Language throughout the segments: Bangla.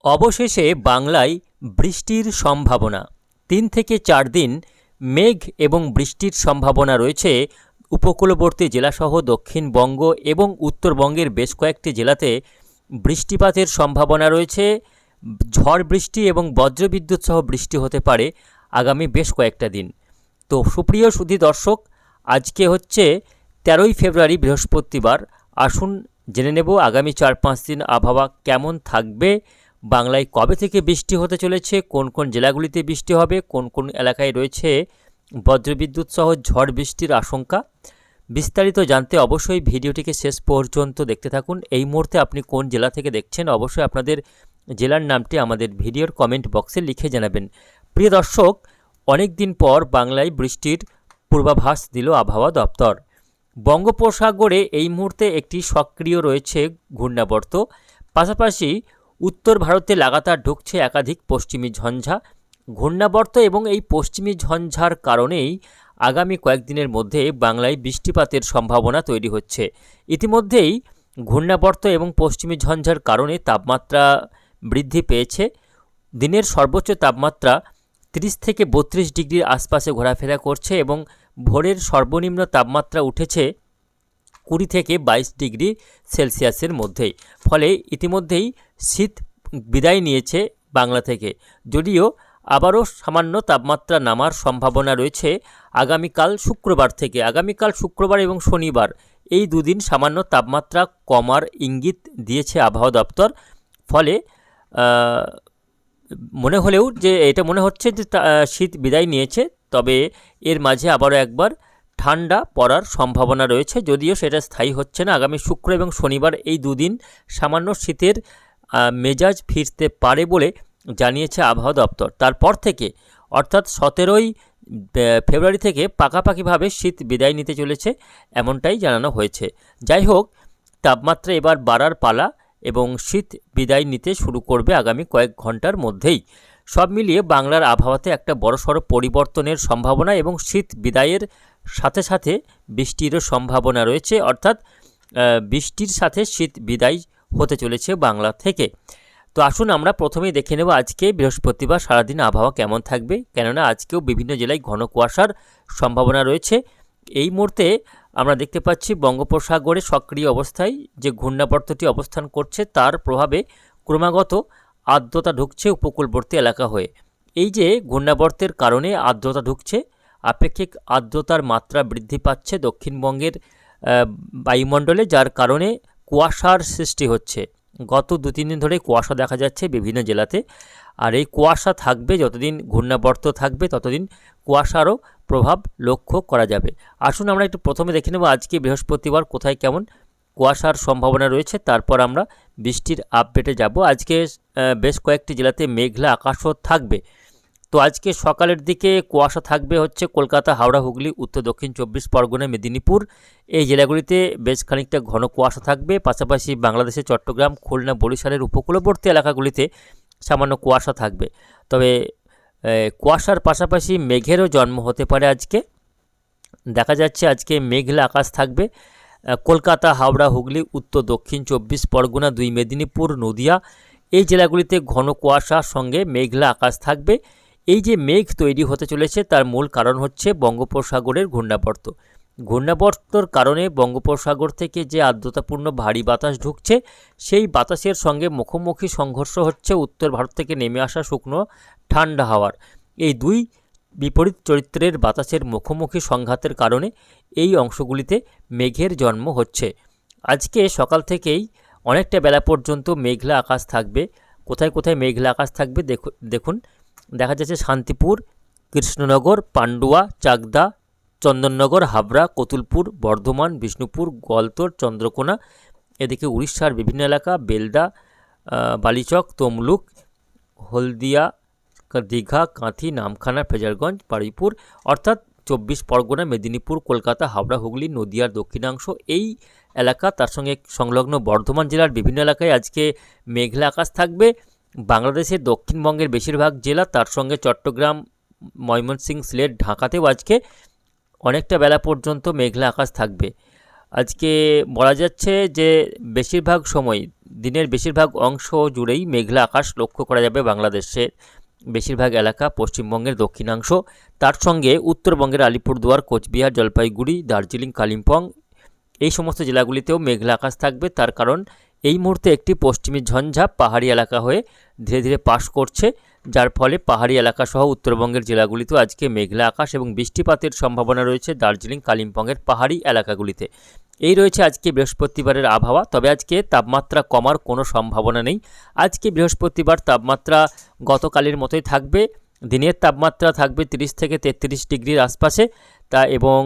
অবশেষে বাংলায় বৃষ্টির সম্ভাবনা। ৩ থেকে ৪ দিন মেঘ এবং বৃষ্টির সম্ভাবনা রয়েছে উপকূলবর্তী জেলাসহ দক্ষিণবঙ্গ এবং উত্তরবঙ্গের বেশ কয়েকটি জেলাতে বৃষ্টিপাতের সম্ভাবনা রয়েছে। ঝড় বৃষ্টি এবং বজ্রবিদ্যুৎ সহ বৃষ্টি হতে পারে আগামী বেশ কয়েকটা দিন। তো সুপ্রিয় সুধী দর্শক, আজকে হচ্ছে ১৩ই ফেব্রুয়ারি বৃহস্পতিবার। আসুন জেনে নেব আগামী ৪-৫ দিন আবহাওয়া কেমন থাকবে, বাংলায় কবে থেকে বৃষ্টি হতে চলেছে, কোন কোন জেলাগুলিতে বৃষ্টি হবে, কোন কোন এলাকায় রয়েছে বজ্রবিদ্যুৎ সহ ঝড় বৃষ্টির আশঙ্কা। বিস্তারিত জানতে অবশ্যই ভিডিওটিকে শেষ পর্যন্ত দেখতে থাকুন। এই মুহূর্তে আপনি কোন জেলা থেকে দেখছেন অবশ্যই আপনাদের জেলার নামটি আমাদের ভিডিওর কমেন্ট বক্সে লিখে জানাবেন। প্রিয় দর্শক, অনেক দিন পর বাংলায় বৃষ্টির পূর্বাভাস দিল আবহাওয়া দপ্তর। বঙ্গোপসাগরে এই মুহূর্তে একটি সক্রিয় রয়েছে ঘূর্ণাবর্ত, পাশাপাশি উত্তর ভারতে লাগাতার ঢুকছে একাধিক পশ্চিমী ঝঞ্ঝা। ঘূর্ণাবর্ত এবং এই পশ্চিমী ঝঞ্ঝার কারণেই আগামী কয়েকদিনের মধ্যে বাংলায় বৃষ্টিপাতের সম্ভাবনা তৈরি হচ্ছে। ইতিমধ্যেই ঘূর্ণাবর্ত এবং পশ্চিমী ঝঞ্ঝার কারণে তাপমাত্রা বৃদ্ধি পেয়েছে। দিনের সর্বোচ্চ তাপমাত্রা 30 থেকে 32 ডিগ্রির আশপাশে ঘোরাফেরা করছে এবং ভোরের সর্বনিম্ন তাপমাত্রা উঠেছে 20 থেকে 22 ডিগ্রি সেলসিয়াসের মধ্যেই। ফলে ইতিমধ্যেই শীত বিদায় নিয়েছে বাংলা থেকে, যদিও আবারও সামান্য তাপমাত্রা নামার সম্ভাবনা রয়েছে আগামীকাল শুক্রবার থেকে। আগামীকাল শুক্রবার এবং শনিবার এই দুদিন সামান্য তাপমাত্রা কমার ইঙ্গিত দিয়েছে আবহাওয়া দপ্তর। ফলে মনে হলেও যে এটা মনে হচ্ছে যে শীত বিদায় নিয়েছে, তবে এর মাঝে আবারও একবার ঠান্ডা পড়ার সম্ভাবনা রয়েছে, যদিও সেটা স্থায়ী হচ্ছে না। আগামী শুক্র এবং শনিবার এই দুদিন সামান্য শীতের মেজাজ ফিরতে পারে বলে জানিয়েছে আবহাওয়া দপ্তর। তারপর থেকে অর্থাৎ 17ই ফেব্রুয়ারি থেকে পাকাপাকিভাবে শীত বিদায় নিতে চলেছে, এমনটাই জানানো হয়েছে। যাই হোক, তাপমাত্রা এবার বাড়ার পালা এবং শীত বিদায় নিতে শুরু করবে আগামী কয়েক ঘন্টার মধ্যেই। সব মিলিয়ে বাংলার আবহাওয়াতে একটা বড়সড় পরিবর্তনের সম্ভাবনা এবং শীত বিদায়ের সাথে সাথে বৃষ্টিরও সম্ভাবনা রয়েছে, অর্থাৎ বৃষ্টির সাথে শীত বিদায় হতে চলেছে বাংলা থেকে। তো আসুন আমরা প্রথমেই দেখে নেব আজকে বৃহস্পতিবার সারাদিন আবহাওয়া কেমন থাকবে, কেননা আজকেও বিভিন্ন জেলায় ঘন কুয়াশার সম্ভাবনা রয়েছে। এই মুহূর্তে আমরা দেখতে পাচ্ছি বঙ্গোপসাগরে সক্রিয় অবস্থায় যে ঘূর্ণাবর্তটি অবস্থান করছে তার প্রভাবে ক্রমাগত আর্দ্রতা ঢুকছে উপকূলবর্তী এলাকা হয়ে। এই যে ঘূর্ণাবর্তের কারণে আর্দ্রতা ঢুকছে, আপেক্ষিক আর্দ্রতার মাত্রা বৃদ্ধি পাচ্ছে দক্ষিণবঙ্গের বায়ুমণ্ডলে, যার কারণে কুয়াশার সৃষ্টি হচ্ছে। গত 2-3 দিন ধরে কুয়াশা দেখা যাচ্ছে বিভিন্ন জেলাতে, আর এই কুয়াশা থাকবে যতদিন ঘূর্ণাবর্ত থাকবে ততদিন কুয়াশারও প্রভাব লক্ষ্য করা যাবে। আসুন আমরা একটু প্রথমে দেখে নেব আজকে বৃহস্পতিবার কোথায় কেমন কুয়াশার সম্ভাবনা রয়েছে, তারপর আমরা বৃষ্টির আপডেটে যাব। আজকে বেশ কয়েকটি জেলাতে মেঘলা আকাশও থাকবে। তো আজকে সকালের দিকে কুয়াশা থাকবে হচ্ছে কলকাতা, হাওড়া, হুগলি, উত্তর দক্ষিণ 24 পরগনা, মেদিনীপুর এই জেলাগুলিতে বেশ খানিকটা ঘন কুয়াশা থাকবে। পাশাপাশি বাংলাদেশের চট্টগ্রাম, খুলনা, বরিশালের উপকূলবর্তী এলাকাগুলিতে সামান্য কুয়াশা থাকবে। তবে কুয়াশার পাশাপাশি মেঘেরও জন্ম হতে পারে। আজকে দেখা যাচ্ছে আজকে মেঘলা আকাশ থাকবে কলকাতা, হাওড়া, হুগলি, উত্তর দক্ষিণ 24 পরগনা, 2 মেদিনীপুর, নদিয়া এই জেলাগুলিতে ঘন কুয়াশার সঙ্গে মেঘলা আকাশ থাকবে। এই যে মেঘ তৈরি হতে চলেছে তার মূল কারণ হচ্ছে বঙ্গোপসাগরের ঘূর্ণাবর্ত। ঘূর্ণাবর্তর কারণে বঙ্গোপসাগর থেকে যে আর্দ্রতাপূর্ণ ভারী বাতাস ঢুকছে, সেই বাতাসের সঙ্গে মুখোমুখি সংঘর্ষ হচ্ছে উত্তর ভারত থেকে নেমে আসা শুকনো ঠান্ডা হাওয়ার। এই দুই বিপরীত চরিত্রের বাতাসের মুখোমুখি সংঘাতের কারণে এই অংশগুলিতে মেঘের জন্ম হচ্ছে। আজকে সকাল থেকেই অনেকটা বেলা পর্যন্ত মেঘলা আকাশ থাকবে। কোথায় কোথায় মেঘলা আকাশ থাকবে দেখুন, দেখা যাচ্ছে শান্তিপুর, কৃষ্ণনগর, পান্ডুয়া, চাকদা, চন্দননগর, হাবড়া, কতুলপুর, বর্ধমান, বিষ্ণুপুর, গোয়ালতোড়, চন্দ্রকোনা, এদিকে উড়িষ্যার বিভিন্ন এলাকা, বেলদা, বালিচক, তমলুক, হলদিয়া, দীঘা, কাঁথি, নামখানা, ফেজারগঞ্জ, বারুইপুর, অর্থাৎ 24 পরগনা, মেদিনীপুর, কলকাতা, হাওড়া, হুগলি, নদিয়ার দক্ষিণাংশ এই এলাকা, তার সঙ্গে সংলগ্ন বর্ধমান জেলার বিভিন্ন এলাকায় আজকে মেঘলা আকাশ থাকবে। বাংলাদেশের দক্ষিণবঙ্গের বেশিরভাগ জেলা, তার সঙ্গে চট্টগ্রাম, ময়মনসিংহ, সিলেট, ঢাকাতেও আজকে অনেকটা বেলা পর্যন্ত মেঘলা আকাশ থাকবে। আজকে বলা যাচ্ছে যে বেশিরভাগ সময় দিনের বেশিরভাগ অংশ জুড়েই মেঘলা আকাশ লক্ষ্য করা যাবে বাংলাদেশের বেশিরভাগ এলাকা, পশ্চিমবঙ্গের দক্ষিণাংশ, তার সঙ্গে উত্তরবঙ্গের আলিপুরদুয়ার, কোচবিহার, জলপাইগুড়ি, দার্জিলিং, কালিম্পং এই সমস্ত জেলাগুলিতেও মেঘলা আকাশ থাকবে। তার কারণ এই মুহূর্তে একটি পশ্চিমী ঝঞ্ঝাপ পাহাড়ি এলাকা হয়ে ধীরে ধীরে পাস করছে, যার ফলে পাহাড়ি এলাকাসহ উত্তরবঙ্গের জেলাগুলিতেও আজকে মেঘলা আকাশ এবং বৃষ্টিপাতের সম্ভাবনা রয়েছে দার্জিলিং, কালিম্পংয়ের পাহাড়ি এলাকাগুলিতে। এই রয়েছে আজকে বৃহস্পতিবারের আবহাওয়া। তবে আজকে তাপমাত্রা কমার কোনো সম্ভাবনা নেই। আজকে বৃহস্পতিবার তাপমাত্রা গতকালের মতোই থাকবে। দিনের তাপমাত্রা থাকবে 30 থেকে 33 ডিগ্রির আশপাশে, এবং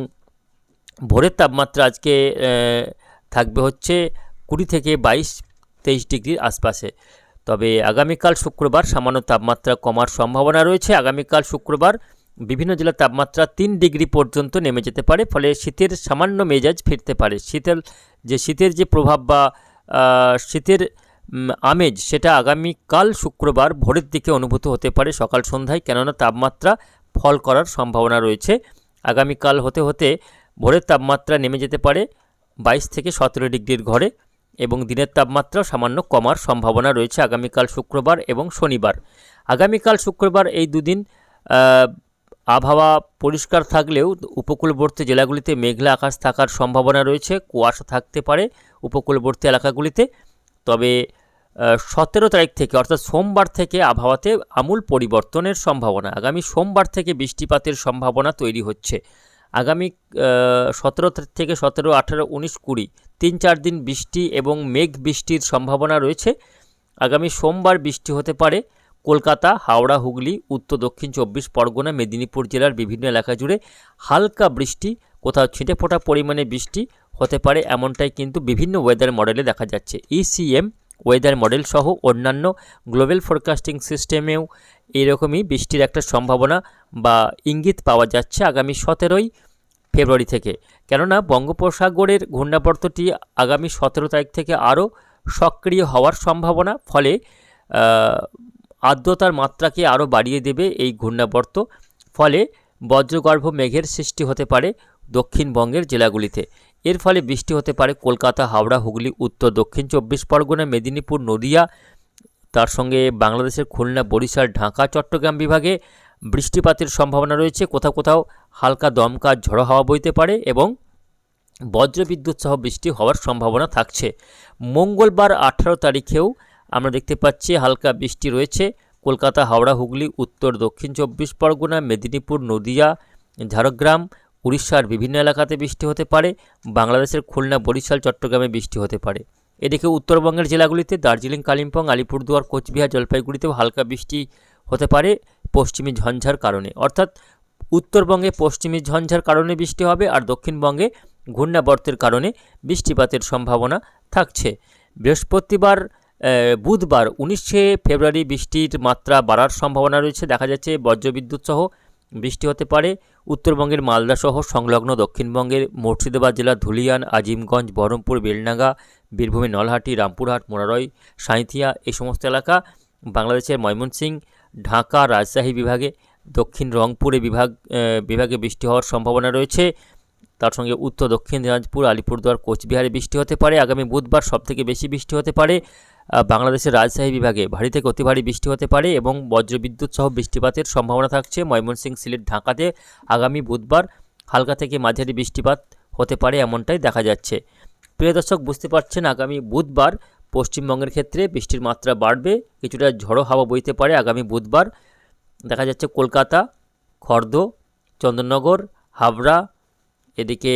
ভোরের তাপমাত্রা আজকে থাকবে হচ্ছে 20 থেকে 22-23 ডিগ্রির আশপাশে। তবে আগামীকাল শুক্রবার সামান্য তাপমাত্রা কমার সম্ভাবনা রয়েছে। আগামীকাল শুক্রবার বিভিন্ন জেলার তাপমাত্রা 3 ডিগ্রি পর্যন্ত নেমে যেতে পারে, ফলে শীতের সামান্য মেজাজ ফিরতে পারে। শীতের যে প্রভাব বা শীতের আমেজ, সেটা আগামীকাল শুক্রবার ভোরের দিকে অনুভূত হতে পারে সকাল সন্ধ্যায়, কেননা তাপমাত্রা ফল করার সম্ভাবনা রয়েছে। আগামীকাল হতে হতে ভোরের তাপমাত্রা নেমে যেতে পারে 22 থেকে 17 ডিগ্রির ঘরে, এবং দিনের তাপমাত্রা সামান্য কমার সম্ভাবনা রয়েছে আগামীকাল শুক্রবার এবং শনিবার। আগামীকাল শুক্রবার এই দুদিন আবহাওয়া পরিষ্কার থাকলেও উপকূলবর্তী জেলাগুলিতে মেঘলা আকাশ থাকার সম্ভাবনা রয়েছে, কুয়াশা থাকতে পারে উপকূলবর্তী এলাকাগুলিতে। তবে 17 তারিখ থেকে অর্থাৎ সোমবার থেকে আবহাওয়াতে আমূল পরিবর্তনের সম্ভাবনা। আগামী সোমবার থেকে বৃষ্টিপাতের সম্ভাবনা তৈরি হচ্ছে। আগামী 17 থেকে 17, 18, 19, 20 3-4 দিন বৃষ্টি এবং মেঘ বৃষ্টির সম্ভাবনা রয়েছে। আগামী সোমবার বৃষ্টি হতে পারে কলকাতা, হাওড়া, হুগলি, উত্তর দক্ষিণ 24 পরগনা, মেদিনীপুর জেলার বিভিন্ন এলাকা জুড়ে হালকা বৃষ্টি, কোথাও ছিটেফোঁটা পরিমাণে বৃষ্টি হতে পারে, এমনটাই কিন্তু বিভিন্ন ওয়েদার মডেলে দেখা যাচ্ছে। ECM ওয়েদার মডেল সহ অন্যান্য গ্লোবাল ফোরকাস্টিং সিস্টেমেও এরকমই বৃষ্টির একটা সম্ভাবনা বা ইঙ্গিত পাওয়া যাচ্ছে আগামী 17 ফেব্রুয়ারি থেকে। কেননা বঙ্গোপসাগরের ঘূর্ণাবর্তটি আগামী 17 তারিখ থেকে আরও সক্রিয় হওয়ার সম্ভাবনা, ফলে আর্দ্রতার মাত্রাকে আরও বাড়িয়ে দেবে এই ঘূর্ণাবর্ত, ফলে বজ্রগর্ভ মেঘের সৃষ্টি হতে পারে দক্ষিণবঙ্গের জেলাগুলিতে। এর ফলে বৃষ্টি হতে পারে কলকাতা, হাওড়া, হুগলি, উত্তর দক্ষিণ 24 পরগনা, মেদিনীপুর, নদিয়া, তার সঙ্গে বাংলাদেশের খুলনা, বরিশাল, ঢাকা, চট্টগ্রাম বিভাগে বৃষ্টিপাতের সম্ভাবনা রয়েছে। কোথাও কোথাও হালকা দমকা ঝড়ো হাওয়া বইতে পারে এবং বজ্রবিদ্যুৎ সহ বৃষ্টি হওয়ার সম্ভাবনা থাকছে। মঙ্গলবার 18 তারিখেও আমরা দেখতে পাচ্ছি হালকা বৃষ্টি রয়েছে কলকাতা, হাওড়া, হুগলি, উত্তর দক্ষিণ 24 পরগনা, মেদিনীপুর, নদিয়া, ঝাড়গ্রাম, উড়িষ্যার বিভিন্ন এলাকাতে বৃষ্টি হতে পারে। বাংলাদেশের খুলনা, বরিশাল, চট্টগ্রামে বৃষ্টি হতে পারে। এদিকে উত্তরবঙ্গের জেলাগুলিতে দার্জিলিং, কালিম্পং, আলিপুরদুয়ার, কোচবিহার, জলপাইগুড়িতেও হালকা বৃষ্টি হতে পারে পশ্চিমী ঝঞ্ঝার কারণে। অর্থাৎ উত্তরবঙ্গে পশ্চিমী ঝঞ্ঝার কারণে বৃষ্টি হবে, আর দক্ষিণবঙ্গে ঘূর্ণাবর্তের কারণে বৃষ্টিপাতের সম্ভাবনা থাকছে। বুধবার 19 ফেব্রুয়ারি বৃষ্টির মাত্রা বাড়ার সম্ভাবনা রয়েছে। দেখা যাচ্ছে বজ্রবিদ্যুৎ সহ বৃষ্টি হতে পারে উত্তরবঙ্গের মালদা সহ সংলগ্ন দক্ষিণবঙ্গের মুর্শিদাবাদ জেলার ধুলিয়ান, আজিমগঞ্জ, বহরমপুর, বেলডাঙ্গা, বীরভূমের নলহাটি, রামপুরহাট, মোরারই, সাঁইথিয়া এই সমস্ত এলাকা, বাংলাদেশের ময়মনসিংহ, ঢাকা, রাজশাহী বিভাগে, দক্ষিণ রংপুরে বিভাগে বৃষ্টি হওয়ার সম্ভাবনা রয়েছে। তার সঙ্গে উত্তর দক্ষিণ দিনাজপুর, আলিপুরদুয়ার, কোচবিহারে বৃষ্টি হতে পারে। আগামী বুধবার সবথেকে বেশি বৃষ্টি হতে পারে বাংলাদেশের রাজশাহী বিভাগে, ভারী থেকে অতি ভারী বৃষ্টি হতে পারে এবং বজ্রবিদ্যুৎ সহ বৃষ্টিপাতের সম্ভাবনা থাকছে। ময়মনসিংহ, সিলেট, ঢাকাতে আগামী বুধবার হালকা থেকে মাঝারি বৃষ্টিপাত হতে পারে, এমনটাই দেখা যাচ্ছে। প্রিয় দর্শক, বুঝতে পারছেন আগামী বুধবার পশ্চিমবঙ্গের ক্ষেত্রে বৃষ্টির মাত্রা বাড়বে, কিছুটা ঝড়ো হাওয়া বইতে পারে। আগামী বুধবার দেখা যাচ্ছে কলকাতা, খর্দ, চন্দননগর, হাবড়া, এদিকে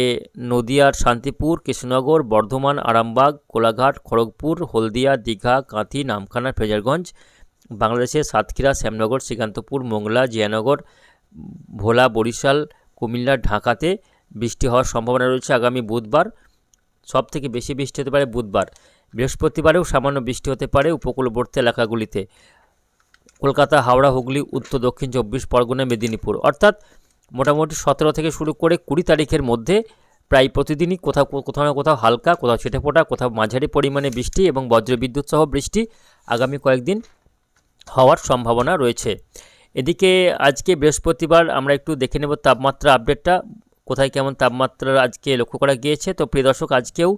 নদিয়ার শান্তিপুর, কৃষ্ণনগর, বর্ধমান, আরামবাগ, কোলাঘাট, খড়গপুর, হলদিয়া, দীঘা, কাঁথি, নামখানা, ফ্রেজারগঞ্জ, বাংলাদেশের সাতক্ষীরা, শ্যামনগর, শ্রীকান্তপুর, মোংলা, জিয়ানগর, ভোলা, বরিশাল, কুমিল্লা, ঢাকাতে বৃষ্টি হওয়ার সম্ভাবনা রয়েছে আগামী বুধবার। সবথেকে বেশি বৃষ্টি হতে পারে বুধবার। বৃহস্পতিবারেও সামান্য বৃষ্টি হতে পারে উপকূলবর্তী এলাকাগুলিতে, কলকাতা, হাওড়া, হুগলি, উত্তর দক্ষিণ 24 পরগনা, মেদিনীপুর। অর্থাৎ মোটামুটি 17 থেকে শুরু করে 20 তারিখের মধ্যে প্রায় প্রতিদিনই কোথাও না কোথাও হালকা, কোথাও ছিটেফোঁটা, কোথাও মাঝারি পরিমাণে বৃষ্টি এবং বজ্রবিদ্যুৎ সহ বৃষ্টি আগামী কয়েকদিন হওয়ার সম্ভাবনা রয়েছে। এদিকে আজকে বৃহস্পতিবার আমরা একটু দেখে নেব তাপমাত্রা আপডেটটা। কোথায় কেমন তাপমাত্রা আজকে লক্ষ্য করা গিয়েছে। তো প্রিয় দর্শক, আজকেও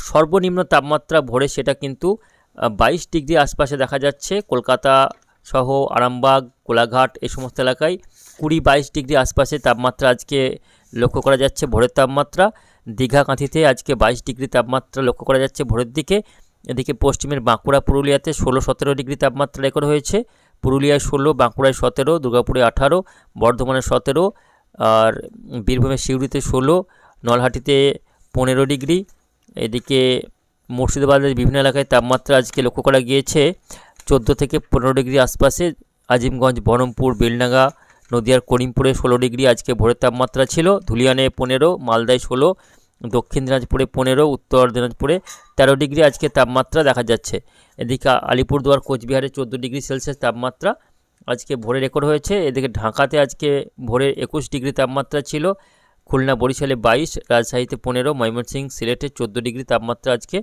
সর্বনিম্ন তাপমাত্রা ভোরে সেটা কিন্তু 22 ডিগ্রি আশপাশে দেখা যাচ্ছে। কলকাতা সহ আরামবাগ, কোলাঘাট এই সমস্ত এলাকায় 20-22 ডিগ্রি আশপাশে তাপমাত্রা আজকে লক্ষ্য করা যাচ্ছে ভোরের তাপমাত্রা। দীঘা কাঁথিতে আজকে 22 ডিগ্রি তাপমাত্রা লক্ষ্য করা যাচ্ছে ভোরের দিকে। এদিকে পশ্চিমের বাঁকুড়া, পুরুলিয়াতে 16-17 ডিগ্রি তাপমাত্রা রেকর্ড হয়েছে। পুরুলিয়ায় 16, বাঁকুড়ায় 17, দুর্গাপুরে 18, বর্ধমানে 17, আর বীরভূমের সিউড়িতে 16, নলহাটিতে 15 ডিগ্রি। এদিকে মুর্শিদাবাদের বিভিন্ন এলাকায় তাপমাত্রা আজকে লক্ষ্য করা গিয়েছে 14 থেকে 15 ডিগ্রি আশপাশে। আজিমগঞ্জ, বহরমপুর, বেলডাঙ্গা, নদিয়ার করিমপুরে 16 ডিগ্রি আজকে ভোরের তাপমাত্রা ছিল। ধুলিয়ানে 15, মালদায় 16, দক্ষিণ দিনাজপুরে 15, উত্তর দিনাজপুরে 13 ডিগ্রি আজকে তাপমাত্রা দেখা যাচ্ছে। এদিকে আলিপুরদুয়ার, কোচবিহারে 14 ডিগ্রি সেলসিয়াস তাপমাত্রা আজকে ভোরে রেকর্ড হয়েছে। এদিকে ঢাকাতে আজকে ভোরে 21 ডিগ্রি তাপমাত্রা ছিল। খুলনা, বরিশালে 22, রাজশাহীতে 15, ময়মনসিংহ, সিলেটে 14 ডিগ্রি তাপমাত্রা আজকে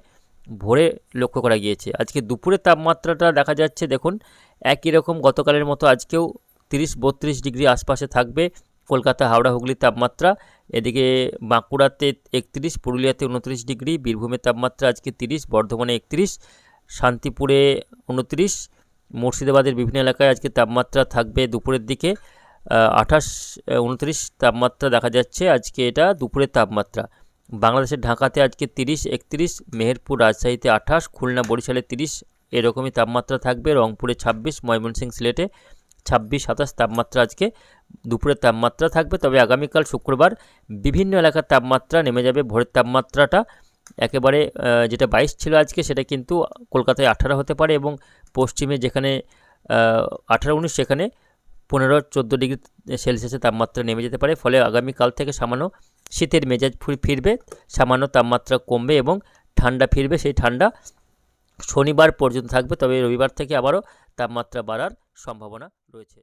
ভোরে লক্ষ্য করা গিয়েছে। আজকে দুপুরের তাপমাত্রাটা দেখা যাচ্ছে দেখুন একই রকম গতকালের মতো আজকেও 30-32 ডিগ্রি আশপাশে থাকবে কলকাতা, হাওড়া, হুগলির তাপমাত্রা। এদিকে বাঁকুড়াতে 31, পুরুলিয়াতে 29 ডিগ্রি, বীরভূমের তাপমাত্রা আজকে 30, বর্ধমানে 31, শান্তিপুরে 29, মুর্শিদাবাদের বিভিন্ন এলাকায় আজকে তাপমাত্রা থাকবে দুপুরের দিকে 28-29 তাপমাত্রা দেখা যাচ্ছে আজকে, এটা দুপুরের তাপমাত্রা। বাংলাদেশের ঢাকাতে আজকে 30, 31, মেহেরপুর, রাজশাহীতে 28, খুলনা, বরিশালে 30 এরকমই তাপমাত্রা থাকবে। রংপুরে 26, ময়মনসিংহ, সিলেটে 26-27 তাপমাত্রা আজকে দুপুরের তাপমাত্রা থাকবে। তবে আগামীকাল শুক্রবার বিভিন্ন এলাকার তাপমাত্রা নেমে যাবে। ভোরের তাপমাত্রাটা একেবারে যেটা 22 ছিল আজকে সেটা কিন্তু কলকাতায় 18 হতে পারে, এবং পশ্চিমে যেখানে 18-19 সেখানে 15-14 ডিগ্রি সেলসিয়াসের তাপমাত্রা নেমে যেতে পারে। ফলে আগামীকাল থেকে সামান্য শীতের মেজাজ ফিরবে, সামান্য তাপমাত্রা কমবে এবং ঠান্ডা ফিরবে। সেই ঠান্ডা শনিবার পর্যন্ত থাকবে, তবে রবিবার থেকে আবারও তাপমাত্রা বাড়ার সম্ভাবনা রয়েছে।